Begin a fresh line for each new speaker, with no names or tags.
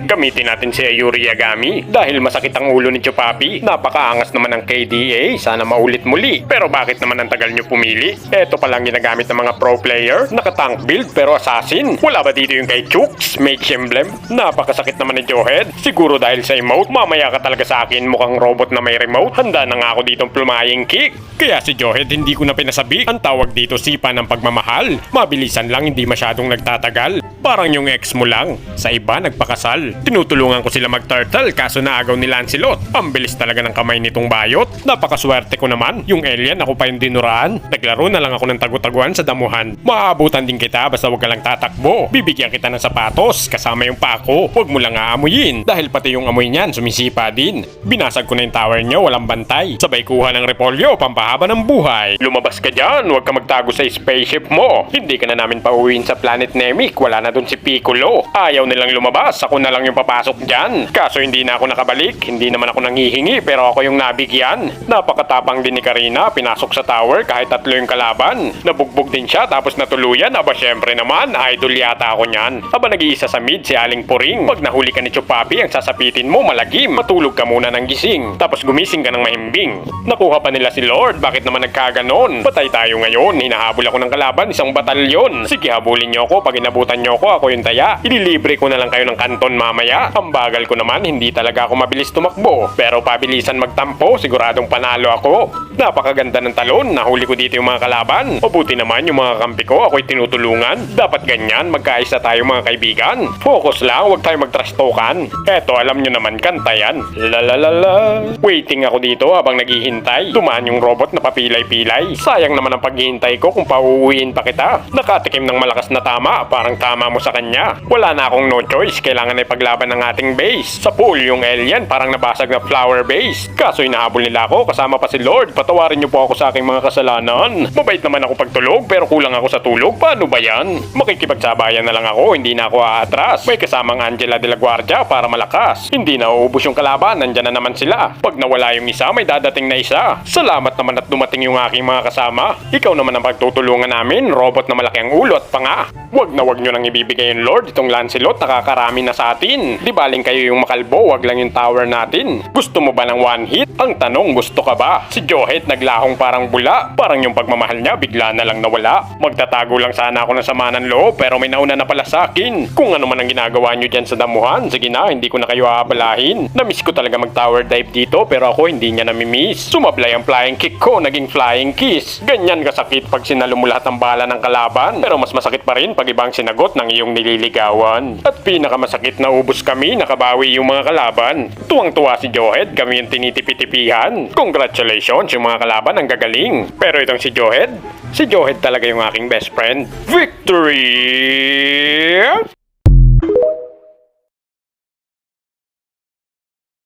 Gamitin natin si Yuri Yagami dahil masakit ang ulo ni Chupapi. Napakaangas naman ng KDA, sana maulit muli. Pero bakit naman ang tagal nyo pumili? Eto palang ginagamit ng mga pro player. Naka-tank build pero assassin. Wala ba dito yung kay Chooks? Mage emblem? Napakasakit naman ni Johead. Siguro dahil sa emote, mamaya ka talaga sa akin mukhang robot na may remote. Handa na nga ako ditong flying kick. Kaya si Johead hindi ko na pinasabi. Ang tawag dito sipa ng pagmamahal. Mabilisan lang, hindi masyadong nagtatagal. Parang yung ex mo lang. Sa iba, nagpakasal. Tinutulungan ko sila mag-turtle kaso naagaw ni Lancelot. Ang bilis talaga ng kamay nitong bayot. Napakaswerte ko naman. Yung alien, ako pa yung dinuraan. Naglaro na lang ako ng tagu-taguan sa damuhan. Maaabutan din kita basta wag ka lang tatakbo. Bibigyan kita ng sapatos kasama yung pako. Huwag mo lang aamuyin dahil pati yung amoy niyan sumisipa din. Binasag ko na yung tower nyo, walang bantay. Sabay kuha ng repolyo, pampahaba ng buhay. Lumabas ka dyan, huwag ka magtago sa spaceship mo. Hindi ka na namin pauwiin sa planet Namek. Wala na dun si Piccolo. Ayaw nilang lumabas, ako na lang yung papasok dyan. Kaso hindi na ako nakabalik, hindi naman ako nanghihingi pero ako yung nabigyan. Napakatapang din ni Karina, pinasok sa tower kahit tatlo yung kalaban. Nabugbog din siya tapos natuluyan. Aba syempre naman, idol yata ako niyan. Aba nag-iisa sa mid si Aling Puring. Pag nahuli ka ni Chupapi, ang sasapitin mo malagim. Matulog ka muna ng gising, tapos gumising ka ng mahimbing. Nakuha pa nila si Lord, bakit naman nagkaganon? Patay tayo ngayon, hinahabol ako ng kalaban, isang batalyon. Sige habulin nyo ako, pag inabutan nyo ako yung taya. Ililibre ko na lang kayo ng kanton mamaya. Ang bagal ko naman, hindi talaga ako mabilis tumakbo. Pero pabilisan magtampo, siguradong panalo ako. Napakaganda ng talon, nahuli ko dito yung mga kalaban. O buti naman yung mga kampi ko, ako'y tinutulungan. Dapat ganyan, magkaisa tayo mga kaibigan. Focus lang, huwag tayo magtrastokan. Eto, alam nyo naman, kanta yan. Lalalala. Waiting ako dito habang naghihintay. Tumaan yung robot na papilay-pilay. Sayang naman ang paghihintay ko kung pauuwiin pa kita. Nakatikim ng malakas na tama, parang tama mo sa kanya. Wala na akong no choice, kailangan ay paglaban ng ating base. Sa pool yung alien, parang nabasag na flower base. Kaso inahabol nila ako, kasama pa si Lord. Patawarin niyo po ako sa aking mga kasalanan. Mabait naman ako pagtulog, pero kulang ako sa tulog. Paano ba yan? Makikipagsabayan na lang ako, hindi na ako aatras. May kasamang Angela de la Guardia para malakas. Hindi na uubos yung kalaban, nandyan na naman sila. Pag nawala yung isa, may dadating na isa. Salamat naman at dumating yung aking mga kasama. Ikaw naman ang pagtutulungan namin, robot na malaki ang ulo at panga. Wag nyo nang ibibigay yung Lord, itong Lancelot, nakakarami na sa atin. Di baling kayo yung makalbo, wag lang yung tower natin. Gusto mo ba ng one hit? Ang tanong, gusto ka ba? Si Johead naglahong parang bula. Parang yung pagmamahal niya, bigla na lang nawala. Magtatago lang sana ako ng sama ng loob, pero may nauna na pala sa akin. Kung ano man ang ginagawa nyo dyan sa damuhan, sige na, hindi ko na kayo aabalahin. Namiss ko talaga mag-tower dive dito, pero ako hindi niya namimiss. Sumablay ang flying kick ko, naging flying kiss. Ganyan kasakit pag sinalo mo lahat ng bala ng kalaban, pero mas masakit pa rin pag ibang sinagot ng iyong nililigawan. At pinakamasakit na ubos kami, nakabawi yung mga kalaban. Tuwang-tuwa si Johead, kami yung tinitipi-tipihan. Congratulations yung mga kalaban, ang gagaling. Pero itong si Johead talaga yung aking best friend. Victory!